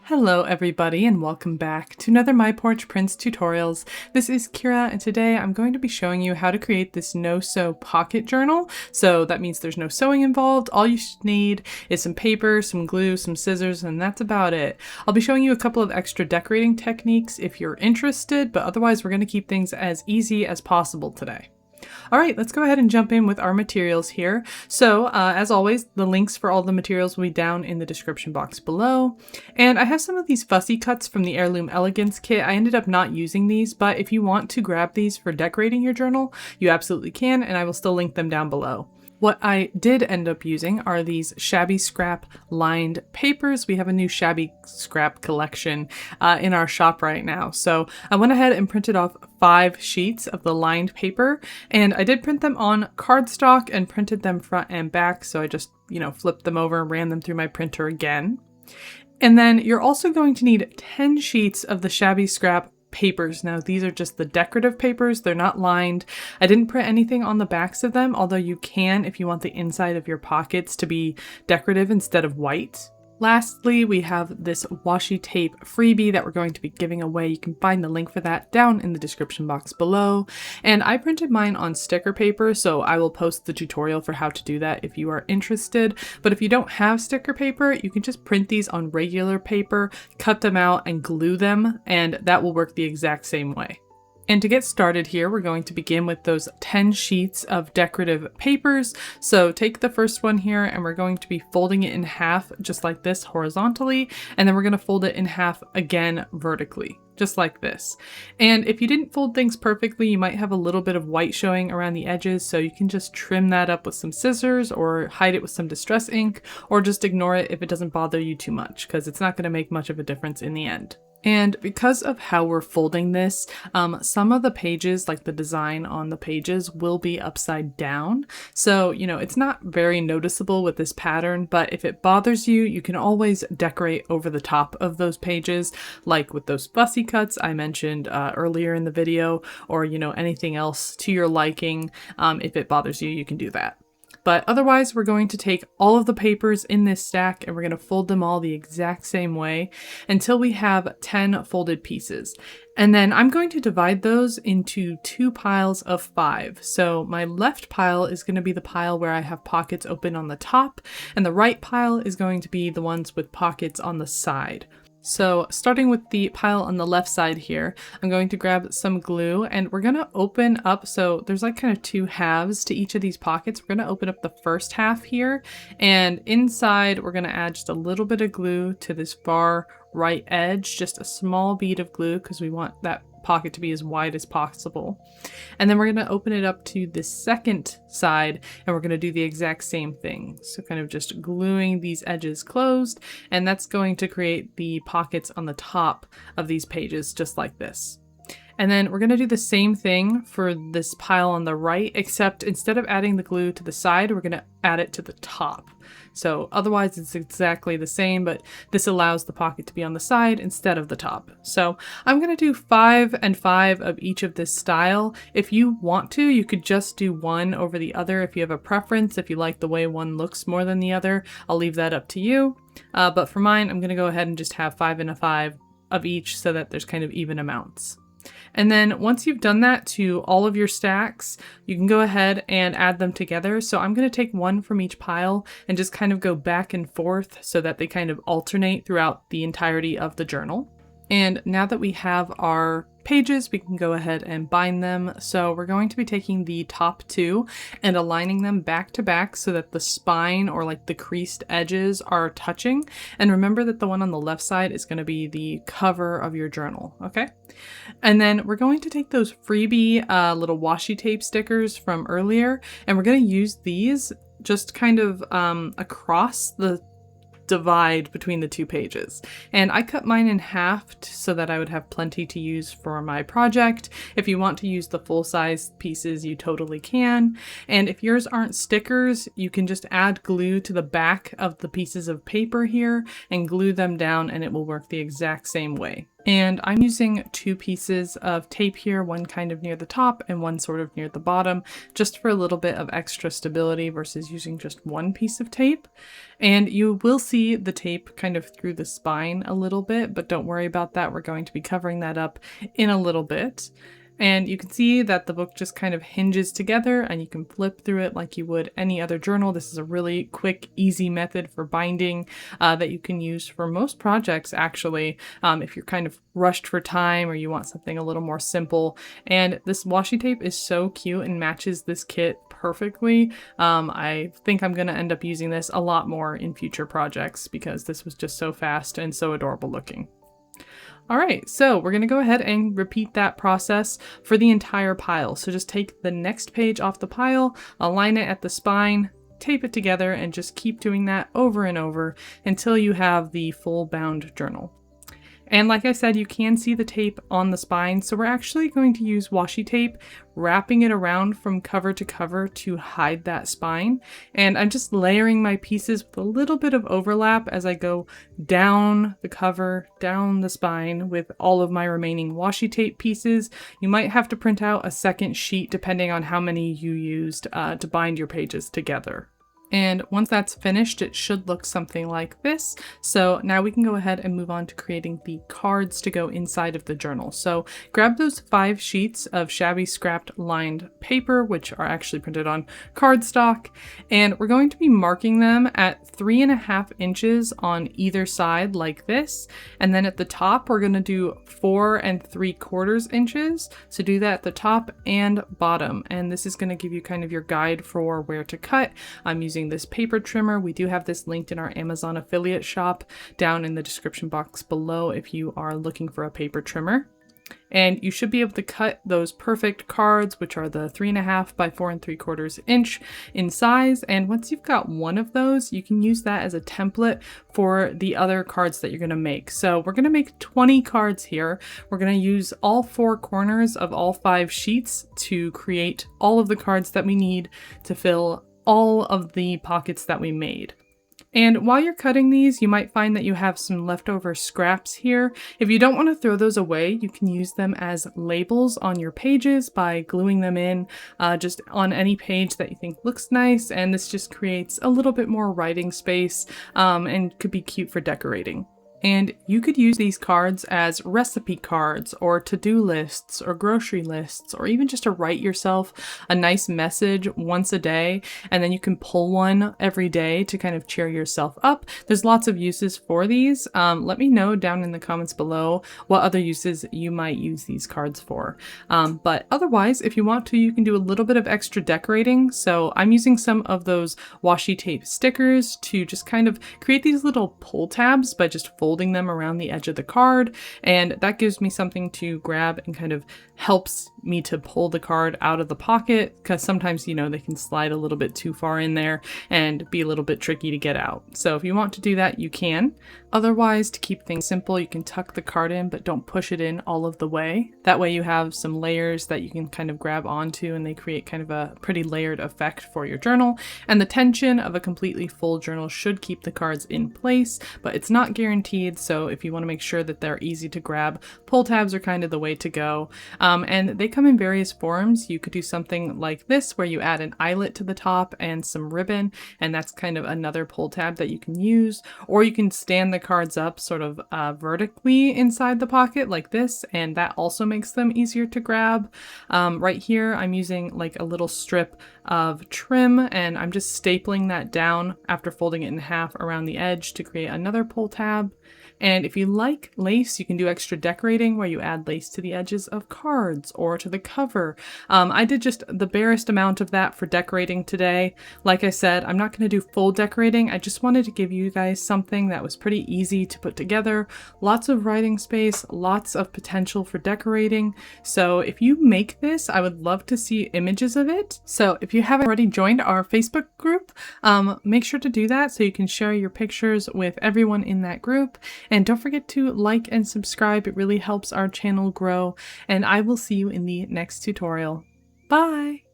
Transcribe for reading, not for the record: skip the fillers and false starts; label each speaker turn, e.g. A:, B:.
A: Hello everybody and welcome back to another My Porch Prints tutorials. This is Kyra and today I'm going to be showing you how to create this no-sew pocket journal. So that means there's no sewing involved. All you should need is some paper, some glue, some scissors, and that's about it. I'll be showing you a couple of extra decorating techniques if you're interested, but otherwise we're going to keep things as easy as possible today. All right, let's go ahead and jump in with our materials here. So as always, the links for all the materials will be down in the description box below. And I have some of these fussy cuts from the Heirloom Elegance kit. I ended up not using these, but if you want to grab these for decorating your journal, you absolutely can, and I will still link them down below. What I did end up using are these Shabby scrap lined papers. We have a new Shabby scrap collection in our shop right now. So I went ahead and printed off 5 sheets of the lined paper, and I did print them on cardstock and printed them front and back. So I just, flipped them over and ran them through my printer again. And then you're also going to need 10 sheets of the Shabby scrap papers. Now these are just the decorative papers, they're not lined. I didn't print anything on the backs of them, although you can if you want the inside of your pockets to be decorative instead of white. Lastly, we have this washi tape freebie that we're going to be giving away. You can find the link for that down in the description box below. And I printed mine on sticker paper, so I will post the tutorial for how to do that if you are interested. But if you don't have sticker paper, you can just print these on regular paper, cut them out and glue them, and that will work the exact same way. And to get started here, we're going to begin with those 10 sheets of decorative papers. So take the first one here and we're going to be folding it in half just like this horizontally, and then we're going to fold it in half again vertically, just like this. And if you didn't fold things perfectly, you might have a little bit of white showing around the edges, so you can just trim that up with some scissors or hide it with some distress ink, or just ignore it if it doesn't bother you too much, because it's not going to make much of a difference in the end. And because of how we're folding this, some of the pages, like the design on the pages, will be upside down. So, it's not very noticeable with this pattern, but if it bothers you, you can always decorate over the top of those pages, like with those fussy cuts I mentioned earlier in the video, or, anything else to your liking. If it bothers you, you can do that. But otherwise, we're going to take all of the papers in this stack and we're going to fold them all the exact same way until we have 10 folded pieces. And then I'm going to divide those into 2 piles of 5. So my left pile is going to be the pile where I have pockets open on the top, and the right pile is going to be the ones with pockets on the side. So starting with the pile on the left side here, I'm going to grab some glue and we're going to open up, so there's like kind of 2 halves to each of these pockets. We're going to open up the first half here, and inside we're going to add just a little bit of glue to this far right edge, just a small bead of glue because we want that pocket to be as wide as possible. And then we're going to open it up to the second side and we're going to do the exact same thing. So kind of just gluing these edges closed, and that's going to create the pockets on the top of these pages just like this. And then we're going to do the same thing for this pile on the right, except instead of adding the glue to the side, we're going to add it to the top. So otherwise it's exactly the same, but this allows the pocket to be on the side instead of the top. So I'm going to do 5 and 5 of each of this style. If you want to, you could just do one over the other if you have a preference. If you like the way one looks more than the other, I'll leave that up to you. But for mine, I'm going to go ahead and just have 5 and a 5 of each so that there's kind of even amounts. And then once you've done that to all of your stacks, you can go ahead and add them together. So I'm going to take one from each pile and just kind of go back and forth so that they kind of alternate throughout the entirety of the journal. And now that we have our pages, we can go ahead and bind them. So we're going to be taking the top 2 and aligning them back to back so that the spine, or like the creased edges, are touching. And remember that the one on the left side is going to be the cover of your journal, okay? And then we're going to take those freebie little washi tape stickers from earlier, and we're going to use these just kind of across the divide between the 2 pages. And I cut mine in half so that I would have plenty to use for my project. If you want to use the full-size pieces, you totally can. And if yours aren't stickers, you can just add glue to the back of the pieces of paper here and glue them down, and it will work the exact same way. And I'm using 2 pieces of tape here, one kind of near the top and one sort of near the bottom, just for a little bit of extra stability versus using just one piece of tape. And you will see the tape kind of through the spine a little bit, but don't worry about that. We're going to be covering that up in a little bit. And you can see that the book just kind of hinges together and you can flip through it like you would any other journal. This is a really quick, easy method for binding that you can use for most projects, actually, if you're kind of rushed for time or you want something a little more simple. And this washi tape is so cute and matches this kit perfectly. I think I'm going to end up using this a lot more in future projects because this was just so fast and so adorable looking. All right, so we're gonna go ahead and repeat that process for the entire pile. So just take the next page off the pile, align it at the spine, tape it together, and just keep doing that over and over until you have the full bound journal. And like I said, you can see the tape on the spine, so we're actually going to use washi tape, wrapping it around from cover to cover to hide that spine. And I'm just layering my pieces with a little bit of overlap as I go down the cover, down the spine with all of my remaining washi tape pieces. You might have to print out a second sheet depending on how many you used to bind your pages together. And once that's finished, it should look something like this. So now we can go ahead and move on to creating the cards to go inside of the journal. So grab those 5 sheets of Shabby scrapped lined paper, which are actually printed on cardstock, and we're going to be marking them at 3.5 inches on either side like this. And then at the top, we're going to do 4 3/4 inches. So do that at the top and bottom. And this is going to give you kind of your guide for where to cut. I'm using this paper trimmer. We do have this linked in our Amazon affiliate shop down in the description box below if you are looking for a paper trimmer. And you should be able to cut those perfect cards, which are the 3.5 by 4 3/4 inch in size. And once you've got one of those, you can use that as a template for the other cards that you're going to make. So we're going to make 20 cards here. We're going to use all 4 corners of all 5 sheets to create all of the cards that we need to fill all of the pockets that we made. And while you're cutting these, you might find that you have some leftover scraps here. If you don't want to throw those away, you can use them as labels on your pages by gluing them in just on any page that you think looks nice. And this just creates a little bit more writing space and could be cute for decorating. And you could use these cards as recipe cards or to-do lists or grocery lists, or even just to write yourself a nice message once a day. And then you can pull one every day to kind of cheer yourself up. There's lots of uses for these. Let me know down in the comments below what other uses you might use these cards for. But otherwise, if you want to, you can do a little bit of extra decorating. So I'm using some of those washi tape stickers to just kind of create these little pull tabs by just folding them around the edge of the card, and that gives me something to grab and kind of helps me to pull the card out of the pocket, because sometimes, you know, they can slide a little bit too far in there and be a little bit tricky to get out. So if you want to do that, you can. Otherwise, to keep things simple, you can tuck the card in, but don't push it in all of the way. That way you have some layers that you can kind of grab onto, and they create kind of a pretty layered effect for your journal. And the tension of a completely full journal should keep the cards in place, but it's not guaranteed. So if you want to make sure that they're easy to grab, pull tabs are kind of the way to go. And they come in various forms. You could do something like this where you add an eyelet to the top and some ribbon, and that's kind of another pull tab that you can use. Or you can stand the cards up sort of vertically inside the pocket like this, and that also makes them easier to grab. Right here I'm using like a little strip of trim, and I'm just stapling that down after folding it in half around the edge to create another pull tab. And if you like lace, you can do extra decorating where you add lace to the edges of cards or to the cover. I did just the barest amount of that for decorating today. Like I said, I'm not going to do full decorating. I just wanted to give you guys something that was pretty easy to put together. Lots of writing space, lots of potential for decorating. So if you make this, I would love to see images of it. So if you haven't already joined our Facebook group, make sure to do that so you can share your pictures with everyone in that group. And don't forget to like and subscribe. It really helps our channel grow. And I will see you in the next tutorial. Bye!